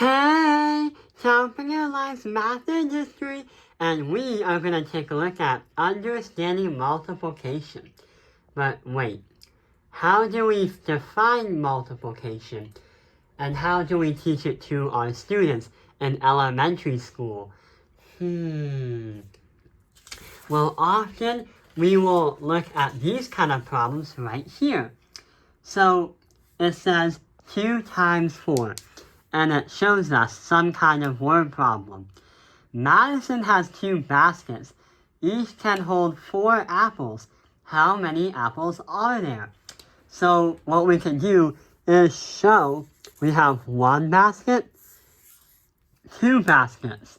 Hey, Jumping Your Life's Math and History, and we are going to take a look at understanding multiplication. But wait, how do we define multiplication? And how do we teach it to our students in elementary school? Well, often we will look at these kind of problems right here. So it says 2 times 4. And it shows us some kind of word problem. Madison has 2 baskets. Each can hold 4 apples. How many apples are there? So what we can do is show we have 1 basket, 2 baskets,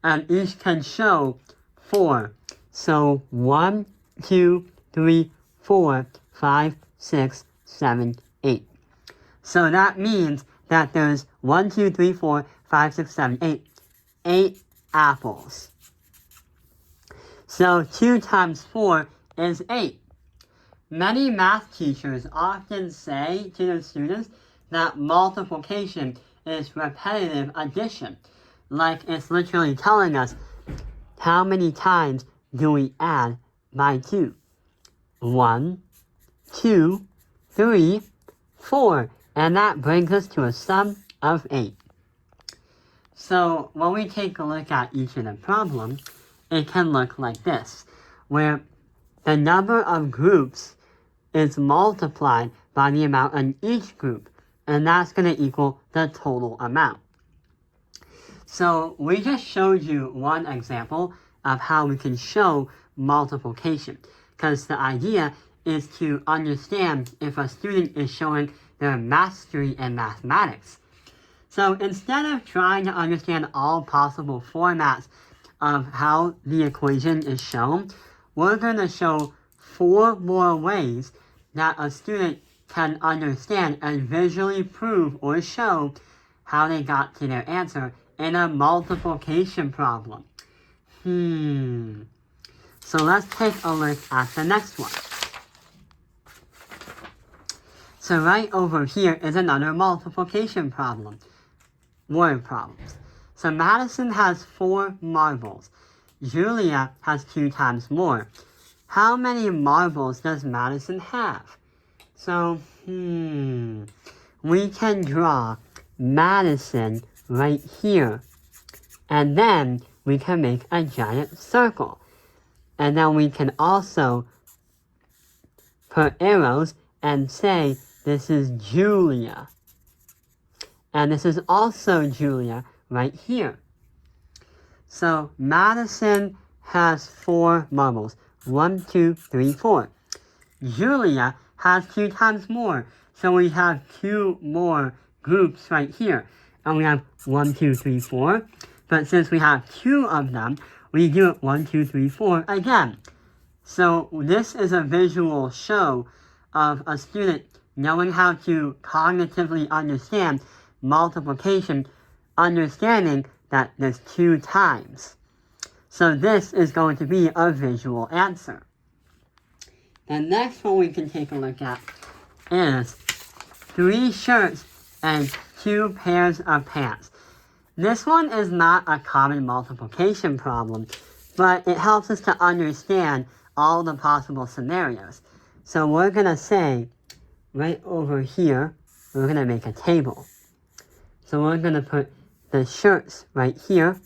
and each can show 4. So 1, 2, 3, 4, 5, 6, 7, 8. So that means that there's 1, 2, 3, 4, 5, 6, 7, 8. 8 apples. So 2 times 4 is 8. Many math teachers often say to their students that multiplication is repetitive addition. Like it's literally telling us how many times do we add by 2. 1, 2, 3, 4. And that brings us to a sum of 8. So when we take a look at each of the problems, it can look like this, where the number of groups is multiplied by the amount in each group, and that's going to equal the total amount. So we just showed you one example of how we can show multiplication, because the idea is to understand if a student is showing their mastery in mathematics. So instead of trying to understand all possible formats of how the equation is shown, we're going to show 4 more ways that a student can understand and visually prove or show how they got to their answer in a multiplication problem. So let's take a look at the next one. So right over here is another multiplication problem. Word problems. So Madison has 4 marbles. Julia has 2 times more. How many marbles does Madison have? So, we can draw Madison right here. And then we can make a giant circle. And then we can also put arrows and say this is Julia. And this is also Julia right here. So Madison has 4 marbles. 1, 2, 3, 4. Julia has 2 times more. So we have 2 more groups right here. And we have 1, 2, 3, 4. But since we have 2 of them, we do it 1, 2, 3, 4 again. So this is a visual show of a student knowing how to cognitively understand multiplication, understanding that there's 2 times. So this is going to be a visual answer. The next one we can take a look at is 3 shirts and 2 pairs of pants. This one is not a common multiplication problem, but it helps us to understand all the possible scenarios. So we're going to say, right over here, we're going to make a table. So we're going to put the shirts right here,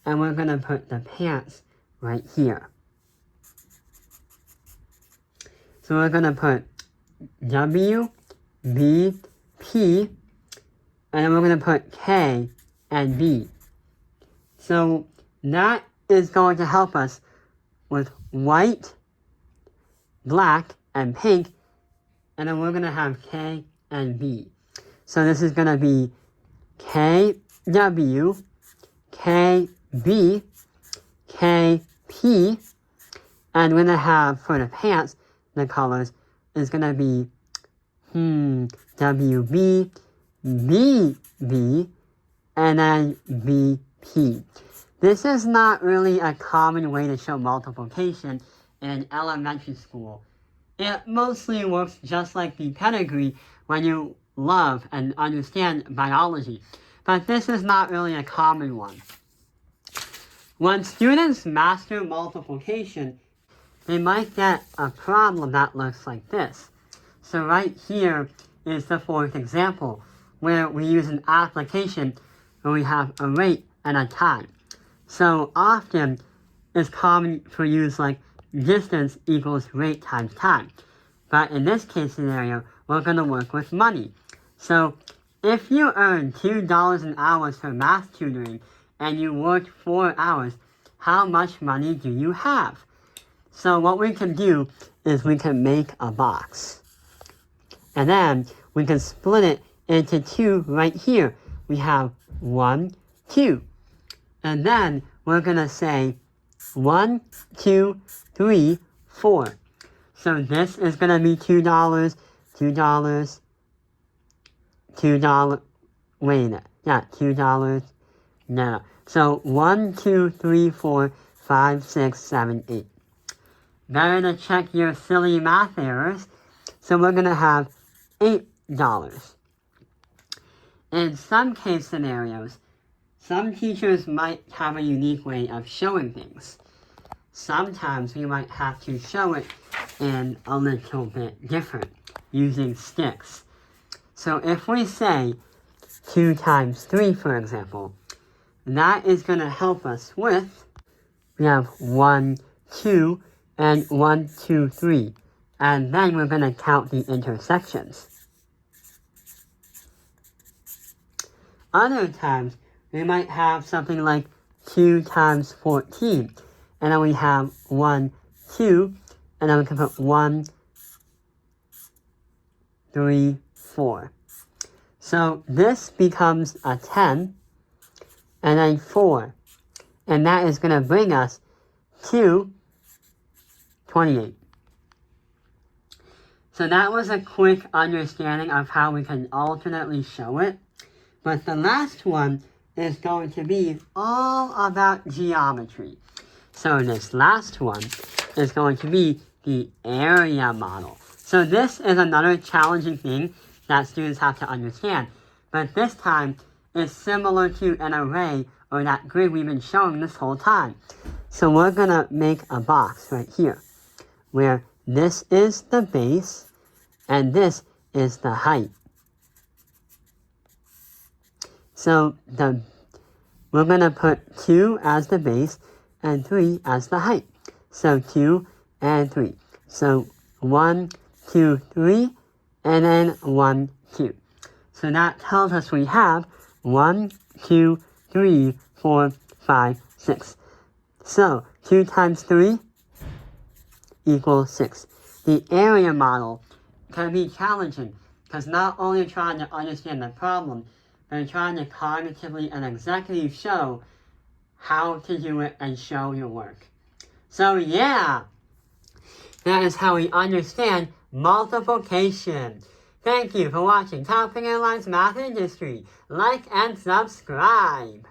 and we're going to put the pants right here. So we're going to put W, B, P, and then we're going to put K and B. So that is going to help us with white, black, and pink, and then we're going to have K and B. So this is going to be KW, KB, KP, and we're going to have, for the pants, the colors is going to be WB, BB, and then BP. This is not really a common way to show multiplication in elementary school. It mostly works just like the pedigree when you love and understand biology, but this is not really a common one. When students master multiplication, they might get a problem that looks like this. So right here is the fourth example, where we use an application where we have a rate and a time. So often, it's common for use like distance equals rate times time. But in this case scenario, we're going to work with money. So if you earn $2 an hour for math tutoring and you worked 4 hours, how much money do you have? So what we can do is we can make a box. And then we can split it into 2 right here. We have 1, 2. And then we're going to say 1, 2, 3, 4. So this is going to be $2, $2, $2. Wait a minute. Yeah, $2. No. So 1, 2, 3, 4, 5, 6, 7, 8. Better to check your silly math errors. So we're going to have $8. In some case scenarios, some teachers might have a unique way of showing things. Sometimes we might have to show it in a little bit different, using sticks. So if we say 2 times 3, for example, that is going to help us with, we have 1, 2, and 1, 2, 3. And then we're going to count the intersections. Other times, we might have something like 2 times 14. And then we have 1, 2, and then we can put 1, 3, 4. So this becomes a 10, and then 4. And that is going to bring us to 28. So that was a quick understanding of how we can alternately show it. But the last one is going to be all about geometry. So this last one is going to be the area model. So this is another challenging thing that students have to understand. But this time, it's similar to an array or that grid we've been showing this whole time. So we're going to make a box right here, where this is the base, and this is the height. So we're going to put 2 as the base, and 3 as the height. So 2 and 3. So 1, 2, 3, and then 1, 2. So that tells us we have 1, 2, 3, 4, 5, 6. So 2 times 3 equals 6. The area model can be challenging because not only trying to understand the problem, but trying to cognitively and exactly show how to do it and show your work. So yeah, that is how we understand multiplication. Thank you for watching Top Fingerline's Math Industry. Like and subscribe.